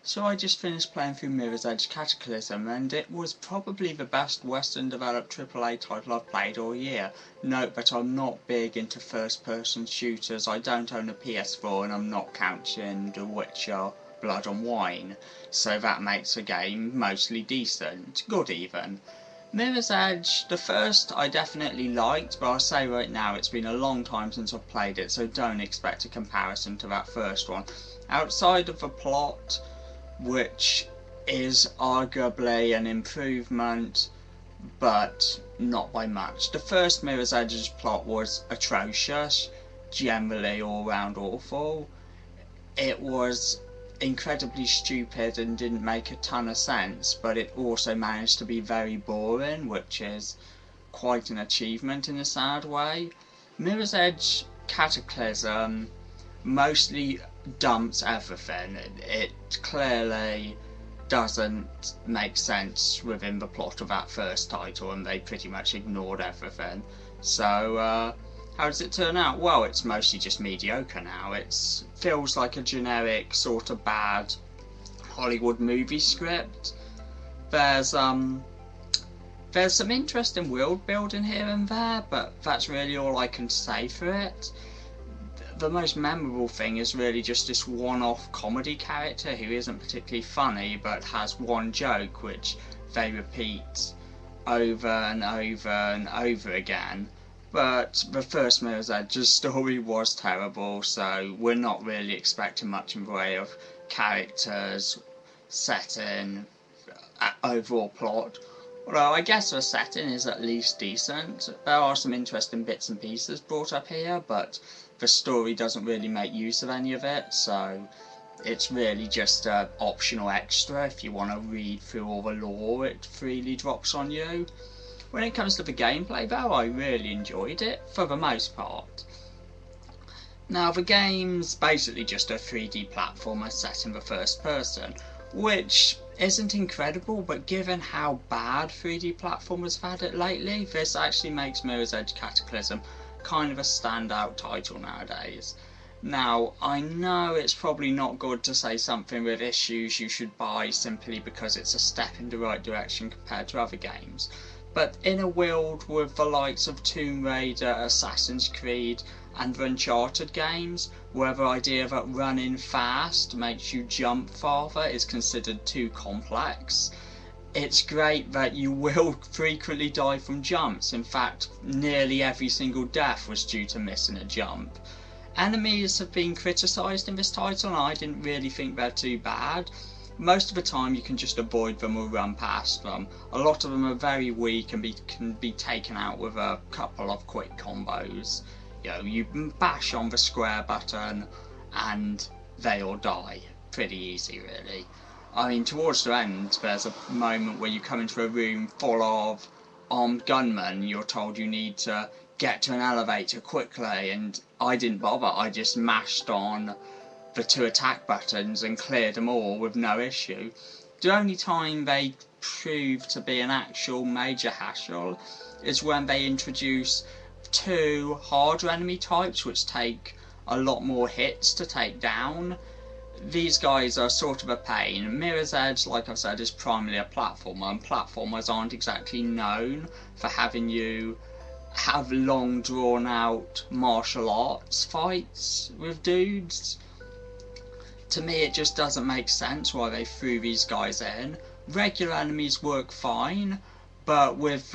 So I just finished playing through Mirror's Edge Cataclysm, and it was probably the best Western developed AAA title I've played all year. Note that I'm not big into first person shooters. I don't own a PS4 and I'm not counting The Witcher Blood and Wine, so that makes the game mostly decent, good even. Mirror's Edge, the first I definitely liked, but I'll say right now it's been a long time since I've played it, so don't expect a comparison to that first one. Outside of the plot, which is arguably an improvement, but not by much. The first Mirror's Edge's plot was atrocious, generally all round awful. It was incredibly stupid and didn't make a ton of sense, but it also managed to be very boring, which is quite an achievement in a sad way. Mirror's Edge Cataclysm mostly dumps everything. It clearly doesn't make sense within the plot of that first title, and they pretty much ignored everything. So how does it turn out? Well, it's mostly just mediocre now. It feels like a generic sort of bad Hollywood movie script. There's some interesting world building here and there, but that's really all I can say for it. The most memorable thing is really just this one-off comedy character who isn't particularly funny but has one joke which they repeat over and over and over again. But the first Mirror's Edge's story was terrible, so we're not really expecting much in the way of characters, setting, overall plot. Although I guess the setting is at least decent. There are some interesting bits and pieces brought up here, but the story doesn't really make use of any of it, so it's really just an optional extra. If you want to read through all the lore, it freely drops on you. When it comes to the gameplay though, I really enjoyed it, for the most part. Now the game's basically just a 3D platformer set in the first person, which isn't incredible, but given how bad 3D platformers have had it lately, this actually makes Mirror's Edge Cataclysm kind of a standout title nowadays. Now, I know it's probably not good to say something with issues you should buy simply because it's a step in the right direction compared to other games, but in a world with the likes of Tomb Raider, Assassin's Creed and the Uncharted games, where the idea that running fast makes you jump farther is considered too complex, it's great that you will frequently die from jumps. In fact, nearly every single death was due to missing a jump. Enemies have been criticised in this title, and I didn't really think they're too bad. Most of the time you can just avoid them or run past them. A lot of them are very weak and can be taken out with a couple of quick combos. You know, you bash on the square button and they all die. Pretty easy, really. I mean, towards the end, there's a moment where you come into a room full of armed gunmen. You're told you need to get to an elevator quickly, and I didn't bother. I just mashed on the 2 attack buttons and cleared them all with no issue. The only time they prove to be an actual major hassle is when they introduce 2 harder enemy types which take a lot more hits to take down. These guys are sort of a pain. Mirror's Edge, like I've said, is primarily a platformer, and platformers aren't exactly known for having you have long drawn out martial arts fights with dudes. To me it just doesn't make sense why they threw these guys in. Regular enemies work fine, but with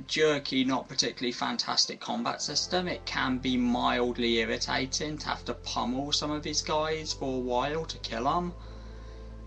jerky, not particularly fantastic combat system, it can be mildly irritating to have to pummel some of these guys for a while to kill them.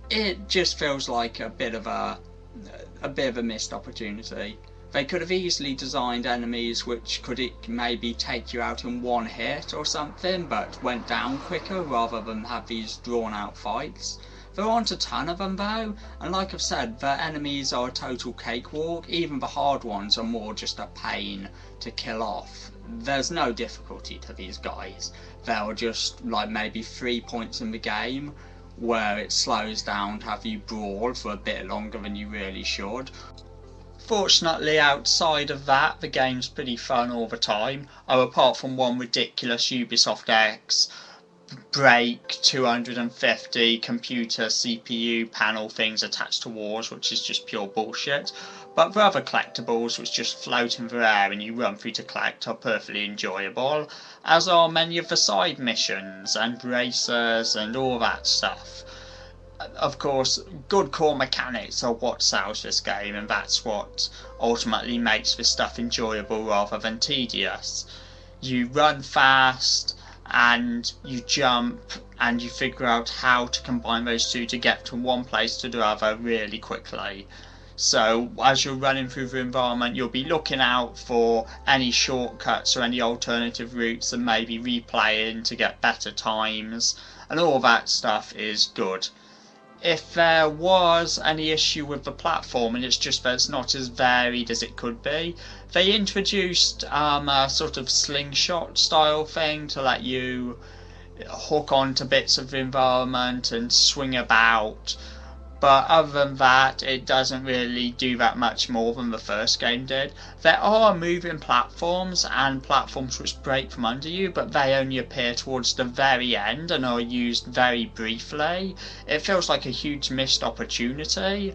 It just feels like a bit of a missed opportunity. They could have easily designed enemies which could maybe take you out in one hit or something, but went down quicker rather than have these drawn out fights. There aren't a ton of them though, and like I've said, the enemies are a total cakewalk. Even the hard ones are more just a pain to kill off. There's no difficulty to these guys. There are just like maybe 3 points in the game where it slows down to have you brawl for a bit longer than you really should. Fortunately, outside of that, the game's pretty fun all the time. Oh, apart from one ridiculous Ubisoft X break 250 computer CPU panel things attached to walls, which is just pure bullshit. But the other collectibles, which just float in the air and you run through to collect, are perfectly enjoyable, as are many of the side missions and races and all that stuff. Of course, good core mechanics are what sells this game, and that's what ultimately makes this stuff enjoyable rather than tedious. You run fast, and you jump, and you figure out how to combine those two to get from one place to the other really quickly. So as you're running through the environment, you'll be looking out for any shortcuts or any alternative routes and maybe replaying to get better times, and all that stuff is good. If there was any issue with the platforming, it's just that it's not as varied as it could be. They introduced a sort of slingshot style thing to let you hook onto bits of the environment and swing about, but other than that, it doesn't really do that much more than the first game did. There are moving platforms and platforms which break from under you, but they only appear towards the very end and are used very briefly. It feels like a huge missed opportunity.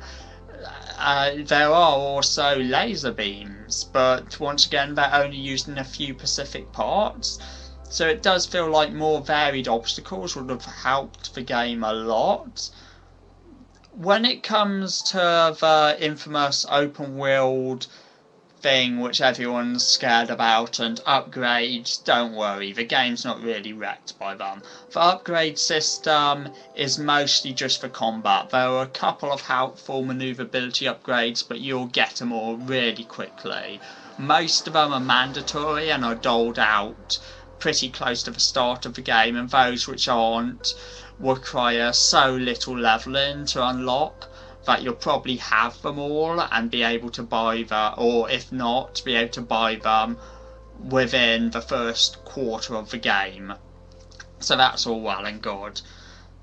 There are also laser beams, but once again they're only used in a few specific parts. So it does feel like more varied obstacles would have helped the game a lot. When it comes to the infamous open world thing which everyone's scared about and upgrades, don't worry, the game's not really wrecked by them. The upgrade system is mostly just for combat. There are a couple of helpful manoeuvrability upgrades, but you'll get them all really quickly. Most of them are mandatory and are doled out pretty close to the start of the game, and those which aren't require so little leveling to unlock that you'll probably have them all and be able to buy them, or if not, be able to buy them within the first quarter of the game. So that's all well and good.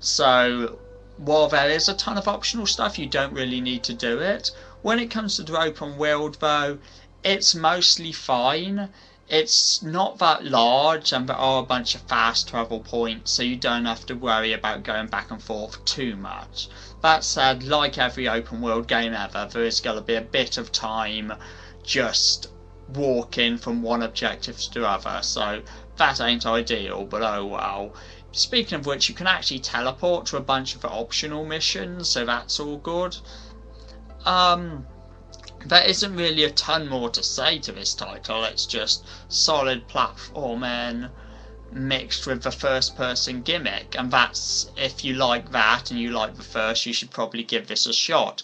So while there is a ton of optional stuff, you don't really need to do it. When it comes to the open world though, it's mostly fine. It's not that large, and there are a bunch of fast travel points, so you don't have to worry about going back and forth too much. That said, like every open world game ever, there is going to be a bit of time just walking from one objective to the other, so that ain't ideal, but oh well. Speaking of which, you can actually teleport to a bunch of optional missions, so that's all good. There isn't really a ton more to say to this title. It's just solid platforming mixed with the first person gimmick, and that's, if you like that and you like the first, you should probably give this a shot.